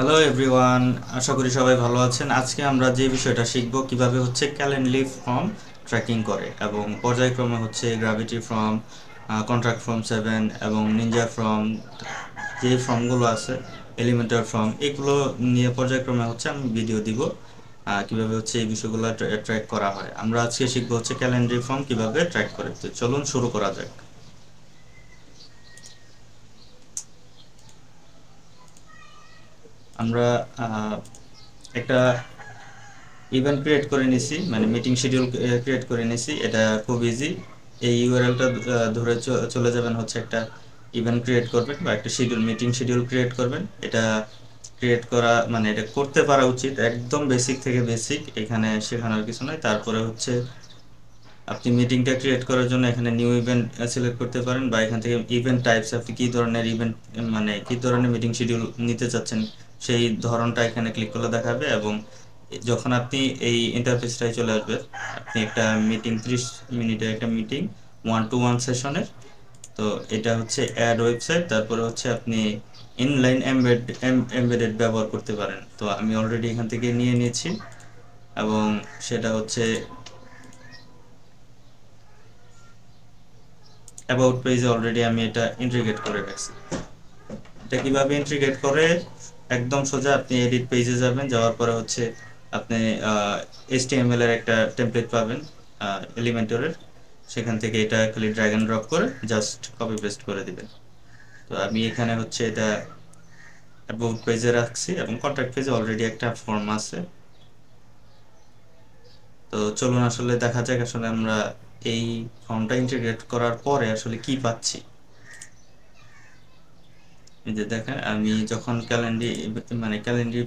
Hello everyone, আশা করি সবাই ভালো আছেন। আজকে আমরা যে বিষয়টা শিখব কিভাবে হচ্ছে ক্যালেন্ডলি ফর্ম ট্র্যাকিং করে এবং পর্যায়ক্রমে হচ্ছে গ্র্যাভিটি ফর্ম, কন্ট্রাক্ট ফর্ম 7 এবং নিনজা ফর্ম, যে ফর্মগুলো আছে এলিমেন্টার ফর্ম, এগুলো নিয়ে পর্যায়ক্রমে হচ্ছে আমি ভিডিও দিব কিভাবে হচ্ছে এই বিষয়গুলো ট্র্যাক করা হয়। আমরা আজকে শিখবো হচ্ছে ক্যালেন্ডারি ফর্ম কিভাবে ট্র্যাক করে। তো চলুন শুরু করা যাক। আমরা একটা ইভেন্ট ক্রিয়েট করে নিছি, মানে মিটিং শিডিউল ক্রিয়েট করে নিছি। এটা খুব ইজি। এই ইউআরএলটা ধরে চলে যাবেন, হচ্ছে একটা ইভেন্ট ক্রিয়েট করবেন বা একটা শিডিউল, মিটিং শিডিউল ক্রিয়েট করবেন। এটা ক্রিয়েট করা মানে এটা করতে পারা উচিত, একদম বেসিক থেকে বেসিক, এখানে শেখানোর কিছু নয়। তারপরে হচ্ছে আপনি মিটিংটা ক্রিয়েট করার জন্য এখানে নিউ ইভেন্ট সিলেক্ট করতে পারেন, বা এখান থেকে ইভেন্ট টাইপস, আপনি কী ধরনের ইভেন্ট মানে কী ধরনের মিটিং শিডিউল নিতে চাচ্ছেন সেই ধরনটা এখানে ক্লিক করলে দেখাবে। এবং যখন আপনি এই ইন্টারফেসটায় চলে আসবে, আপনি একটা মিটিং 30 মিনিটের একটা মিটিং, 1-to-1 সেশনের। তো এটা হচ্ছে অ্যাড ওয়েবসাইট, তারপরে হচ্ছে আপনি ইনলাইন এমবেডেড ব্যবহার করতে পারেন। তো আমি অলরেডি এখান থেকে নিয়ে নিয়েছি এবং সেটা হচ্ছে অ্যাবাউট পেজে অলরেডি আমি এটা ইন্টিগ্রেট করে রাখছি। এটা কিভাবে ইন্টিগ্রেট করে, একদম সোজা আপনি এডিট পেজে যাবেন, যাওয়ার পরে হচ্ছে আপনি HTML এর একটা টেমপ্লেট পাবেন এলিমেন্টরের, সেখান থেকে এটা খালি ড্র্যাগ অ্যান্ড ড্রপ করে জাস্ট কপি পেস্ট করে দিবেন। তো আমি এখানে হচ্ছে এটা অ্যাবাউট পেজে রাখছি এবং কন্ট্যাক্ট পেজে অলরেডি একটা ফর্ম আছে। তো চলুন আসলে দেখা যাক আসলে আমরা এই ফর্মটা ইন্টিগ্রেট করার পরে আসলে কি পাচ্ছি। এই যে দেখেন, আমি যখন ক্যালেন্ডারি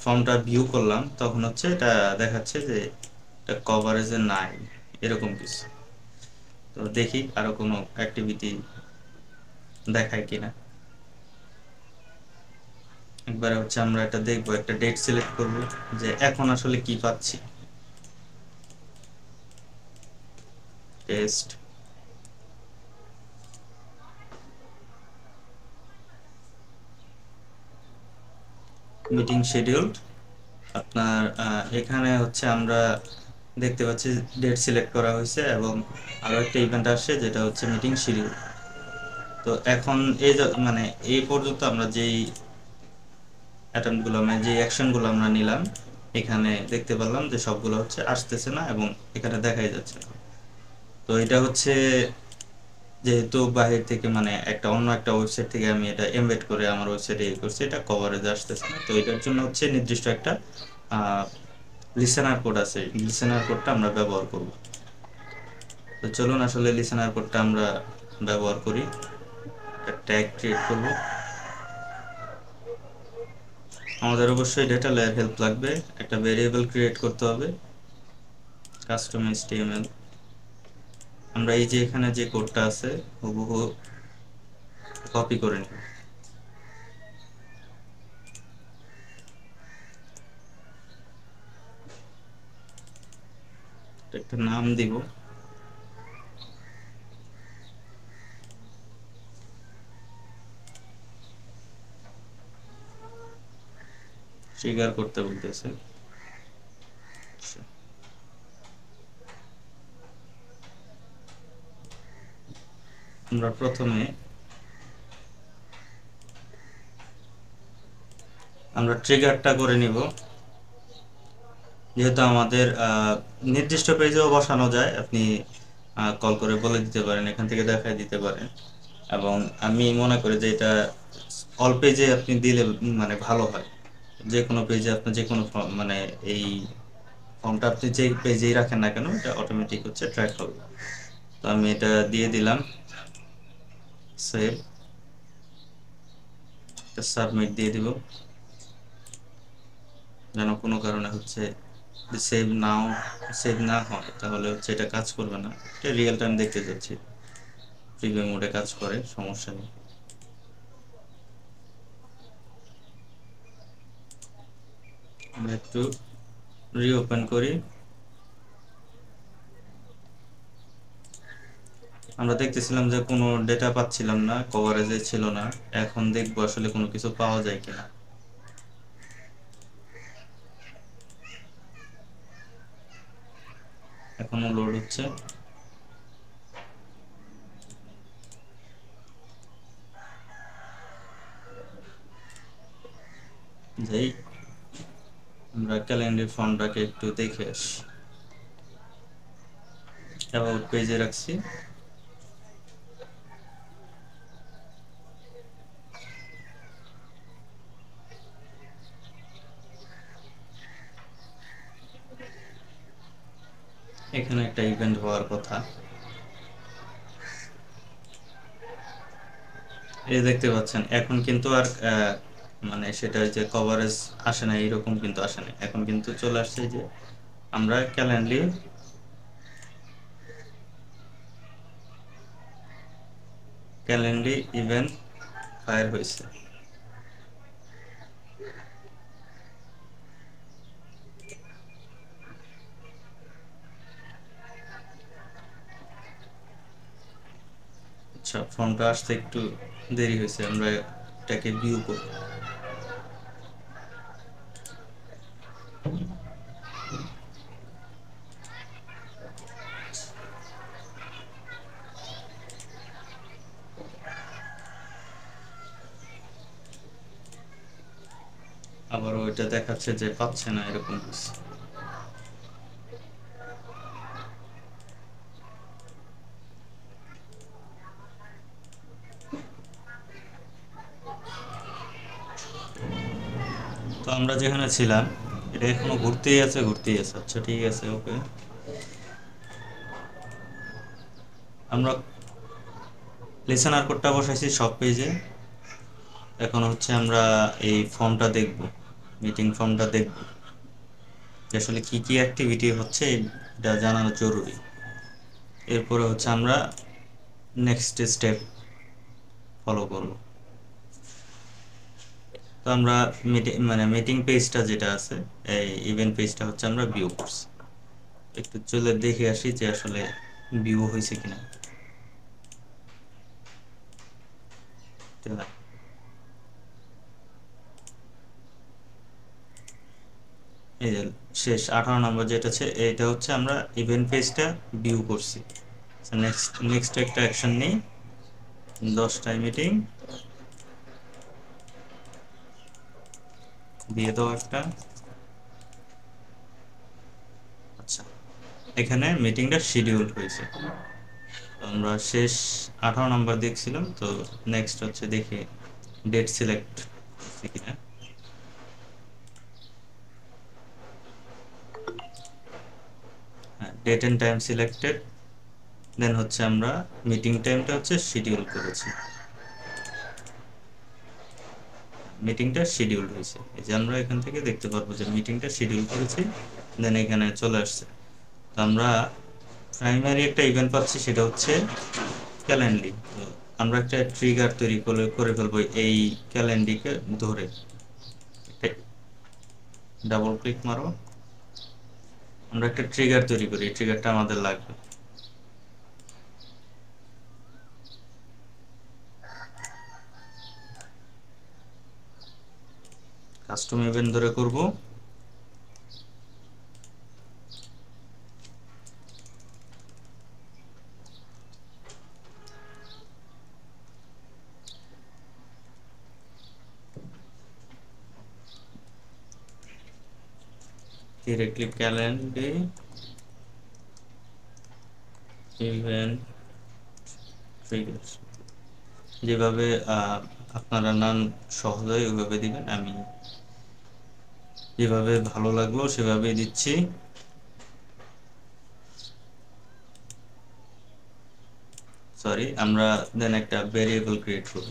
ফর্মটা ভিউ করলাম, তখন হচ্ছে এটা দেখাচ্ছে যে এটা কভারেজে নাই, এরকম কিছু। তো দেখি আরো কোনো অ্যাক্টিভিটি দেখায় কিনা। একবারে হচ্ছে আমরা এটা দেখবো, একটা ডেট সিলেক্ট করব যে এখন আসলে কি পাচ্ছি। টেস্ট মিটিং শিডিউলড, আপনার এখানে হচ্ছে আমরা দেখতে পাচ্ছি ডেট সিলেক্ট করা হয়েছে এবং আরো একটা ইভেন্ট আসছে যেটা হচ্ছে মিটিং শিডিউল। তো এখন মানে এই পর্যন্ত আমরা যেই অ্যাটেম্পটগুলো, মানে যে অ্যাকশনগুলো আমরা নিলাম, এখানে দেখতে পেলাম যে সবগুলো হচ্ছে আসতেছে না এবং এখানে দেখাই যাচ্ছে না। তো এটা হচ্ছে যেহেতু বাহির থেকে, মানে একটা অন্য একটা ওয়েবসাইট থেকে আমি এটা এমবেড করে আমার ওয়েবসাইটে করছি, এটা কভারেজ আসতেছে না। তো এটার জন্য হচ্ছে নির্দিষ্ট একটা লিসেনার কোড আছে, লিসেনার কোডটা আমরা ব্যবহার করব। তো চলুন আসলে লিসেনার কোডটা আমরা ব্যবহার করি। একটা ট্যাগ ক্রিয়েট করব। আমাদের অবশ্যই ডেটা লেয়ার হেল্প লাগবে, একটা ভেরিয়েবল ক্রিয়েট করতে হবে, কাস্টম HTML। আমরা এই যে এখানে যে কোডটা আছে হুবহু কপি করে নিব। একটা নাম দিব, ট্রিগার করতে বলতেছে। আমরা প্রথমে আমরা ট্রিগারটা করে নিব। যেহেতু আমাদের নির্দিষ্ট পেজেও বসানো যায়, আপনি কল করে বলে দিতে পারেন, এখান থেকে দেখায় দিতে পারেন। এবং আমি মনে করি যে এটা অল পেজে আপনি দিলে মানে ভালো হয়। যে কোনো পেজে আপনি যে কোনো মানে এই ফর্মটা আপনি যে পেজেই রাখেন না কেন, এটা অটোমেটিক হচ্ছে ট্র্যাক হবে। তো আমি এটা দিয়ে দিলাম, সেভ, সাবমিট দিয়ে দিব। যেন কোনো কারণে হচ্ছে সেভ না হয়, তাহলে হচ্ছে এটা কাজ করবে না। এটা রিয়েল টাইম দেখতে যাচ্ছি, প্রিভিউ মোডে কাজ করে, সমস্যা নেই। আমরা একটু রিওপেন করি। আমরা দেখতেছিলাম যে কোনো ডেটা পাচ্ছিলাম না, কভারেজে ছিল না। এখন দেখবো আসলে কোনো কিছু পাওয়া যায় কিনা। এখনো লোড হচ্ছে। যাই, আমরা ক্যালেন্ডার ফর্মটাকে একটু দেখে আসি। অ্যাবাউট পেজে রাখছি। এখানে একটা ইভেন্ট হওয়ার কথা, এই দেখতে পাচ্ছেন। এখন কিন্তু আর মানে সেটা যে কভারেজ আসে না এইরকম কিন্তু আসে না, এখন কিন্তু চলে আসছে যে আমরা ক্যালেন্ডার ইভেন্ট ফায়ার হয়েছে। আচ্ছা, ফর্মটা আসতে একটু দেরি হয়েছে, আমরা এটাকে ভিউ করব। আবার ওইটা দেখাচ্ছে যে পাচ্ছে না, এরকম হচ্ছে। তো আমরা যেখানে ছিলাম এটা এখনো ঘুরতেই আছে, ঘুরতেই আছে। আচ্ছা ঠিক আছে, ওকে। আমরা লিসেনার কোডটা বসাইছি সব পেজে। এখন হচ্ছে আমরা এই ফর্মটা দেখব, মিটিং ফর্মটা দেখব যে আসলে কি কি অ্যাক্টিভিটি হচ্ছে, এটা জানানো জরুরি। এরপরে হচ্ছে আমরা নেক্সট স্টেপ ফলো করব। তো আমরা মিটিং পেজটা যেটা আছে, এই ইভেন্ট পেজটা হচ্ছে আমরা ভিউ করছি। একটু চলে দেখে আসি যে আসলে ভিউ হয়েছে কিনা। এই যে শেষ 18 নম্বর যেটা আছে, এটা হচ্ছে আমরা ইভেন্ট পেজটা ভিউ করছি। নেক্সট একটা অ্যাকশন নেই, 10টায় মিটিং দিয়ে দাও একটা। আচ্ছা, এখানে মিটিংটা শিডিউল হয়েছে। আমরা শেষ 18 নম্বর দেখছিলাম, তো নেক্সট হচ্ছে দেখি ডেট সিলেক্ট কিনা। হ্যাঁ, ডেট এন্ড টাইম সিলেক্টেড। দেন হচ্ছে আমরা মিটিং টাইমটা হচ্ছে শিডিউল করেছি, মিটিংটা শিডিউল হয়েছে। এই যে আমরা এখান থেকে দেখতে পারবো যে মিটিংটা শিডিউল করেছি, দেন এখানে চলে আসছে। তো আমরা প্রাইমারি একটা ইভেন্ট পাচ্ছি, সেটা হচ্ছে ক্যালেন্ডার। তো আমরা একটা ট্রিগার তৈরি করে ফেলবো এই ক্যালেন্ডারকে ধরে। ডাবল ক্লিক মারো, আমরা একটা ট্রিগার তৈরি করি, ট্রিগারটা আমাদের লাগবে। কাস্টম ইভেন্ট ধরে করব। ডিরেক্টলি ক্যালেন্ডার ইভেন্ট ট্রিগার, যেভাবে আপনারা নাম সহজ হয় ওইভাবে দিবেন। আমি যেভাবে ভালো লাগলো সেভাবেই দিচ্ছি। সরি, আমরা দেন একটা ভেরিয়েবল ক্রিয়েট করব।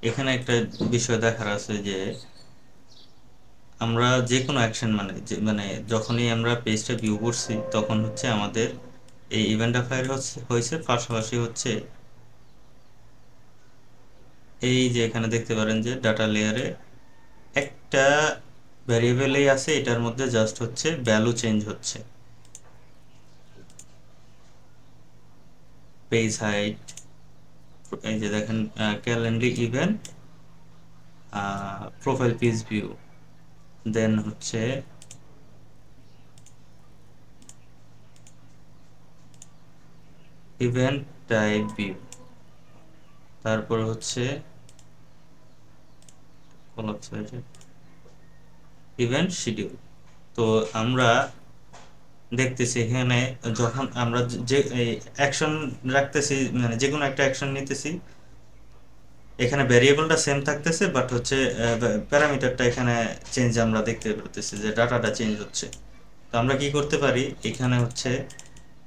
এখানে একটা বিষয় দেখার আছে যে আমরা যে কোনো অ্যাকশন মানে যখনই আমরা পেজটা ভিউ করছি তখন হচ্ছে আমাদের এই ইভেন্টটা ফায়ার হয়েছে, পাশাপাশি হচ্ছে এই যে এখানে দেখতে পারেন যে ডাটা লেয়ারে একটা ভ্যারিয়েবলই আছে, এটার মধ্যে জাস্ট হচ্ছে ভ্যালু চেঞ্জ হচ্ছে। পেজ হাইট, এই যে দেখেন calendar event, profile page view, then হচ্ছে ইভেন্ট টাইপ ভিউ, তারপর হচ্ছে ইভেন্ট শিডিউল। তো আমরা দেখতেছি এখানে যখন আমরা যে অ্যাকশন রাখতেছি, মানে যে কোনো একটা অ্যাকশন নিতেছি, এখানে ভ্যারিয়েবলটা সেম থাকতেছে, বাট হচ্ছে প্যারামিটারটা এখানে চেঞ্জ আমরা দেখতে পারতেছি যে ডাটাটা চেঞ্জ হচ্ছে। তো আমরা কি করতে পারি, এখানে হচ্ছে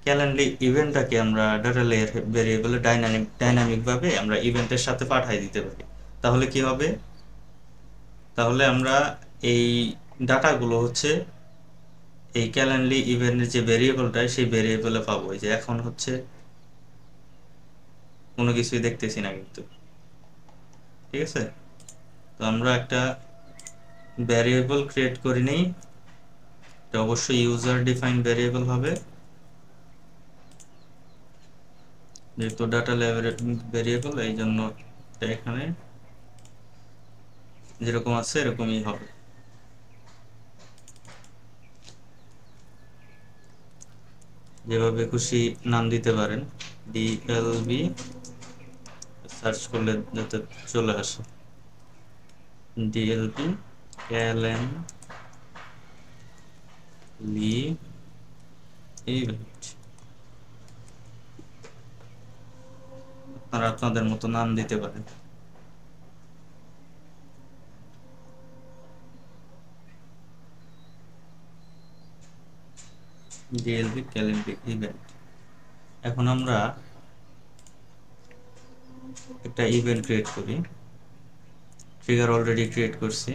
ক্যালেন্ডার ইভেন্টটাকে আমরা ডাটা লেয়ার ভ্যারিয়েবলে ডাইনামিকভাবে আমরা ইভেন্টের সাথে পাঠাই দিতে পারি। তাহলে কি হবে, তাহলে আমরা এই ডাটাগুলো হচ্ছে এই ক্যালেন্ডার ইভেন্টের যে ভ্যারিয়েবলটা সেই ভ্যারিয়েবলে পাবো। এই যে এখন হচ্ছে কোনো কিছুই দেখতেছি না কিন্তু, ঠিক আছে। তো আমরা একটা ভ্যারিয়েবল ক্রিয়েট করে নিই, এটা অবশ্যই ইউজার ডিফাইন্ড ভ্যারিয়েবল হবে, যেহেতু ডাটা লেয়ার ভ্যারিয়েবল এই জন্য এটা এখানে যেরকম আছে এরকমই হবে। যেভাবে খুশি নাম দিতে পারেন, ডিএলবি সার্চ করলে যাতে চলে আসে, ডিএলবি ক্যালেন্ডলি ইভেন্ট, আপনারা আপনাদের মতো নাম দিতে পারেন। DLB calendar event. এখন আমরা একটা ইভেন্ট ক্রিয়েট করি, ট্রিগার অলরেডি ক্রিয়েট করছি,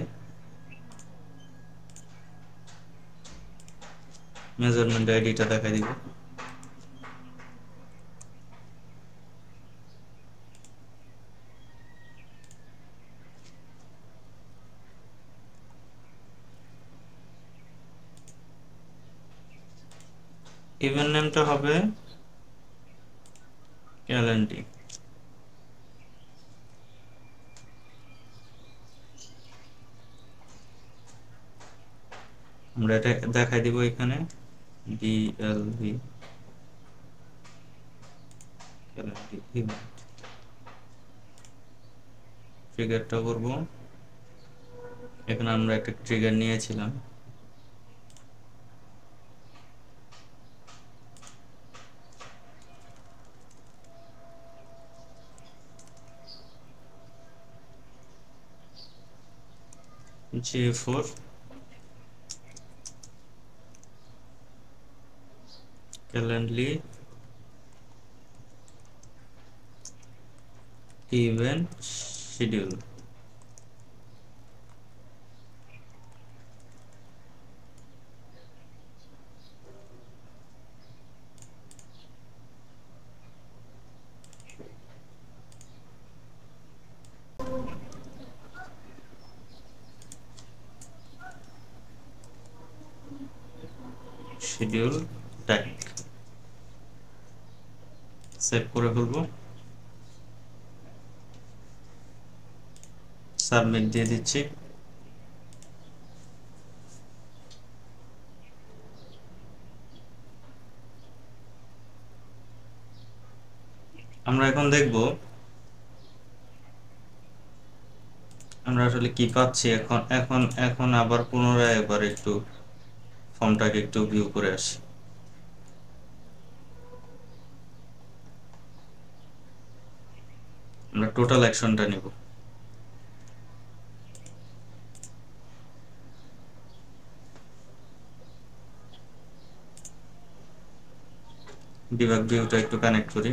মেজারমেন্ট আইডিটা দেখাই দিব। ইভেন্ট নেমটা হবে ক্যালেন্ডার, আমরা এটা দেখাই দিব এখানে ডিএলবি ক্যালেন্ডার ইভেন্ট। ট্রিগারটা করব, এখানে আমরা একটা ট্রিগার নিয়েছিলাম, J4 calendar event schedule. Schedule tag save করে ফেলবো, সাবমিট দিয়ে দিচ্ছি। আমরা এখন দেখব আমরা আসলে কি পাচ্ছি। এখন এখন এখন আবার পুনরায় একবার একটু ফর্মটাকে একটু ভিউ করে আসি। আমরা টোটাল অ্যাকশনটা নিব, ডিবাগ ভিউটা একটু কানেক্ট করি।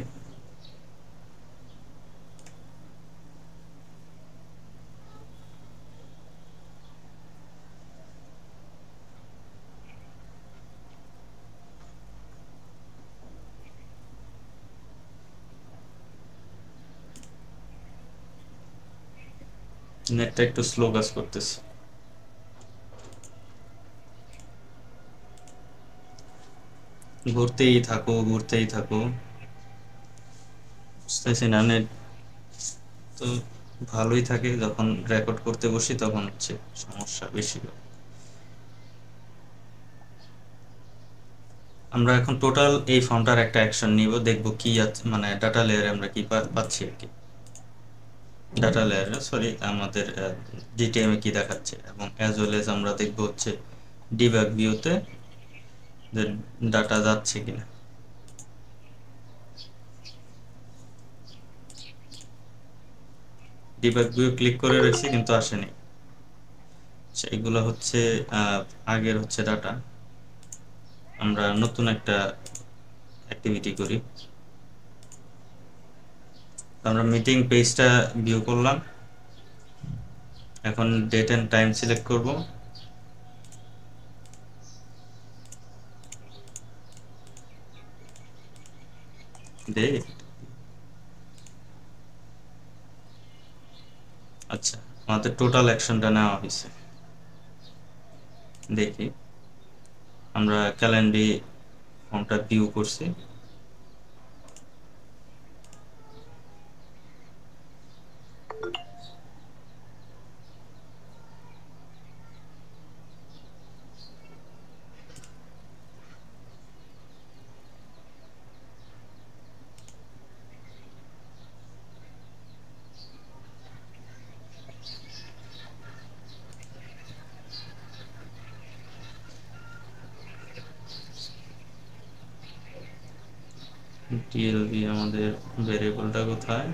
নেটটা একটু স্লো কাজ করতেছে। ঘুরতেই থাকো ঘুরতেই থাকো, বুঝতেছি না। নেট তো ভালোই থাকে, যখন রেকর্ড করতে বসি তখন হচ্ছে সমস্যা বেশি হয়। আমরা এখন টোটাল এই ফর্মটার একটা অ্যাকশন নিব, দেখব কি মানে ডাটা লেয়ারে আমরা কি পাচ্ছি আর কি। ডাটা লেয়ারে সরি আমাদের ডিটিএমে কি দেখাচ্ছে, এবং অ্যাজ ওয়েল এজ আমরা দেখব হচ্ছে ডিবাগ ভিউতে যে ডাটা যাচ্ছে কিনা। ডিবাগ ভিউ ক্লিক করে রেখেছি কিন্তু আসেনি। এইগুলো হচ্ছে আগের হচ্ছে ডাটা। আমরা নতুন একটা অ্যাক্টিভিটি করি। আমরা মিটিং পেজটা ভিউ করলাম, এখন ডেট এন্ড টাইম সিলেক্ট করব। আচ্ছা, আমাদের টোটাল অ্যাকশনটা নেওয়া হয়েছে। দেখি আমরা ক্যালেন্ডার ফর্মটা ভিউ করছি। টিএলবি আমাদের ভেরিয়েবলটা কোথায়?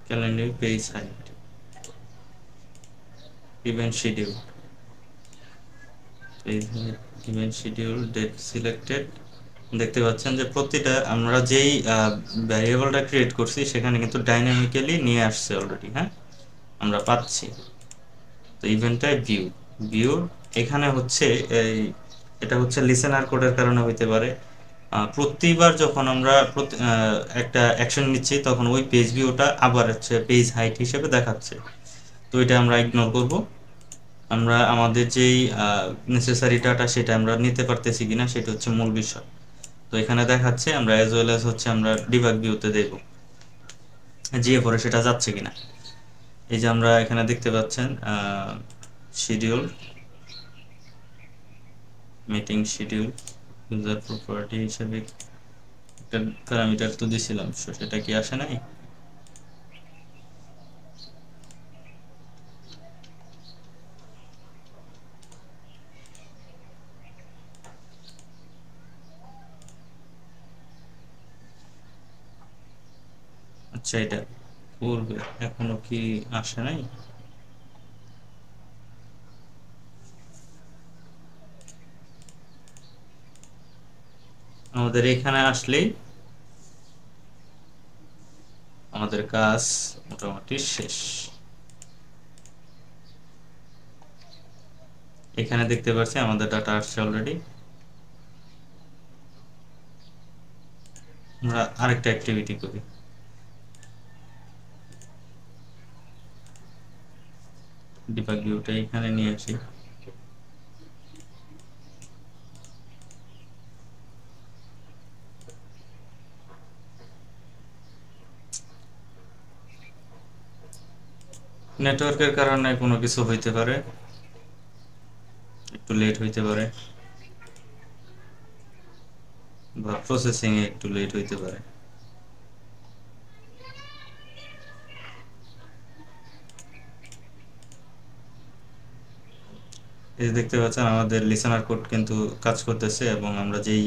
Calendar page height, event schedule, event schedule, date selected. দেখতে পাচ্ছেন যে প্রতিটা আমরা যেই ভ্যারিয়েবলটা ক্রিয়েট করছি সেখানে কিন্তু ডাইনামিক্যালি নিয়ে আসছে অলরেডি। হ্যাঁ, আমরা পাচ্ছি। তো ইভেন্টটাই ভিউ, ভিউ এখানে হচ্ছে এই এটা হচ্ছে লিসেনার কোডের কারণে হইতে পারে। প্রতিবার যখন আমরা একটা অ্যাকশন নিচ্ছি তখন ওই পেজ ভিউটা আবার হচ্ছে পেজ হাইট হিসেবে দেখাচ্ছে। তো এটা আমরা ইগনোর করব। আমরা আমাদের যেই নেসেসারি ডাটা সেটা আমরা নিতে পারতেছি কিনা সেটা হচ্ছে মূল বিষয়। তো এখানে দেখাচ্ছে আমরা অ্যাজ ওয়েল অ্যাজ হচ্ছে আমরা ডিবাগ ভিউতে দেখব জিএ পরে সেটা যাচ্ছে কিনা। এই যে আমরা এখানে দেখতে পাচ্ছেন schedule, meeting schedule, user property হিসেবে একটা প্যারামিটার তো দিয়েছিলাম, সেটা কি আসে নাই? আচ্ছা, এটা করবে, এখনো কি আসে নাই? আমাদের এখানে আসলেই আমাদের কাজ মোটামুটি শেষ। এখানে দেখতে পাচ্ছি আমাদের ডাটা আসছে অলরেডি। আমরা আরেকটা অ্যাক্টিভিটি করি। ডিবাগ ভিউটা এখানে নিয়ে আসি। নেটওয়ার্কের কারণে কোনো কিছু হইতে পারে, একটু লেট হইতে পারে, বা প্রসেসিং এ একটু লেট হইতে পারে। এই যে দেখতে পাচ্ছেন আমাদের লিসেনার কোড কিন্তু কাজ করতেছে, এবং আমরা যেই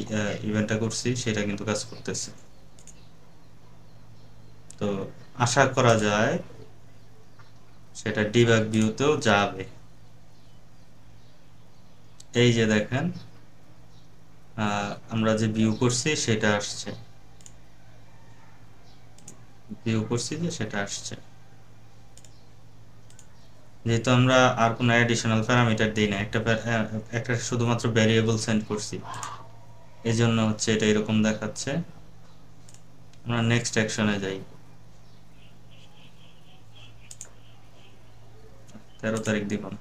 ইভেন্টটা করছি সেটা কিন্তু কাজ করতেছে। তো আশা করা যায় সেটা ডিবাগ ভিউতেও যাবে। এই যে দেখেন আমরা যে ভিউ করছি সেটা আসছে, ভিউ করছি যে সেটা আসছে। যেহেতু আমরা আর কোনো অ্যাডিশনাল প্যারামিটার দিই না, একটা শুধুমাত্র ভ্যারিয়েবল সেন্ড করছি, এই জন্য হচ্ছে এটা এরকম দেখাচ্ছে। আমরা নেক্সট অ্যাকশনে যাই। 13 তারিখ দিলাম।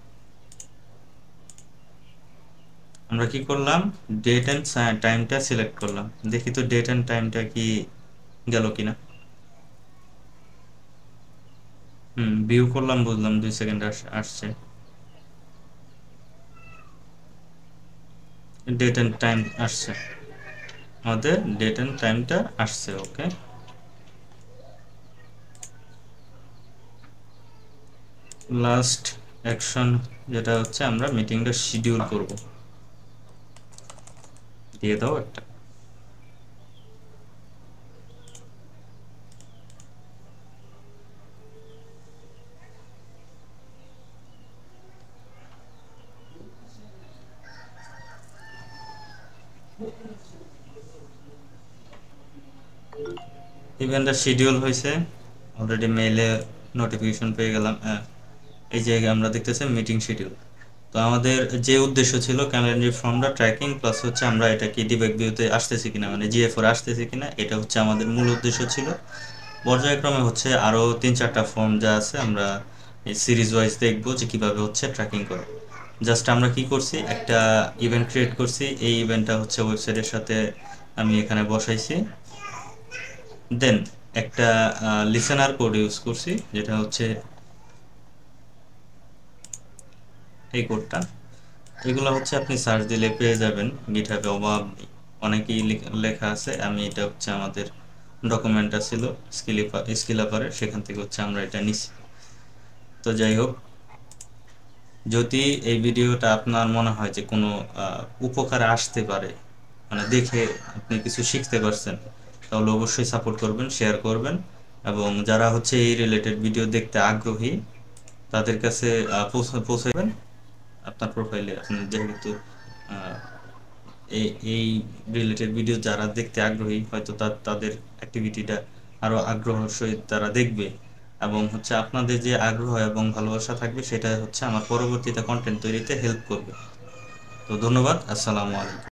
আমরা কি করলাম, ডেট এন্ড টাইমটা সিলেক্ট করলাম। দেখি তো ডেট এন্ড টাইমটা কি গেল কিনা। ভিউ করলাম, বুঝলাম 2 সেকেন্ড আসছে। ডেট এন্ড টাইম আসছে, আমাদের ডেট এন্ড টাইমটা আসছে। ওকে, লাস্ট অ্যাকশন যেটা হচ্ছে আমরা মিটিংটা শিডিউল করব, দিয়ে দাও একটা। ইভেন্টটা শিডিউল হয়েছে, অলরেডি মেইলে নোটিফিকেশন পেয়ে গেলাম। এই যে আমরা দেখতেছি মিটিং শিডিউল। তো আমাদের যে উদ্দেশ্য ছিল ক্যালেন্ডার ফর্মটা ট্র্যাকিং প্লাস হচ্ছে আমরা এটা কি ডিবাগ ভিউতে আসতেছি কিনা, মানে জিএফ4 আসতেছি কিনা, এটা হচ্ছে আমাদের মূল উদ্দেশ্য ছিল। পর্যায়ক্রমে হচ্ছে আরও 3-4টা ফর্ম যা আছে আমরা এই সিরিজ ওয়াইজ দেখবো যে কিভাবে হচ্ছে ট্র্যাকিং করে। জাস্ট আমরা কি করছি, একটা ইভেন্ট ক্রিয়েট করছি, এই ইভেন্টটা হচ্ছে ওয়েবসাইটের সাথে আমি এখানে বসাইছি। দেন একটা লিসেনার কোড ইউজ করছি, যেটা হচ্ছে এই কোডটা। এগুলো হচ্ছে আপনি সার্চ দিলে পেয়ে যাবেন গিটহাবে, অভাব অনেকেই লেখা আছে। আমি এটা হচ্ছে আমাদের ডকুমেন্টটা ছিল স্কিলাপারের, সেখান থেকে হচ্ছে আমরা এটা নিছি। তো যাই হোক, যদি এই ভিডিওটা আপনার মনে হয় যে কোনো উপকারে আসতে পারে, মানে দেখে আপনি কিছু শিখতে পারছেন, তাহলে অবশ্যই সাপোর্ট করবেন, শেয়ার করবেন। এবং যারা হচ্ছে এই রিলেটেড ভিডিও দেখতে আগ্রহী তাদের কাছে পৌঁছাবেন। আপনার প্রোফাইলে আপনি যেহেতু আহ, এই এই রিলেটেড ভিডিও যারা দেখতে আগ্রহী, হয়তো তাদের অ্যাক্টিভিটিটা আরো আগ্রহের সহিত তারা দেখবে, এবং হচ্ছে আপনাদের যে আগ্রহ এবং ভালোবাসা থাকবে সেটা হচ্ছে আমার পরবর্তীতে কন্টেন্ট তৈরিতে হেল্প করবে। তো ধন্যবাদ, আসসালামু আলাইকুম।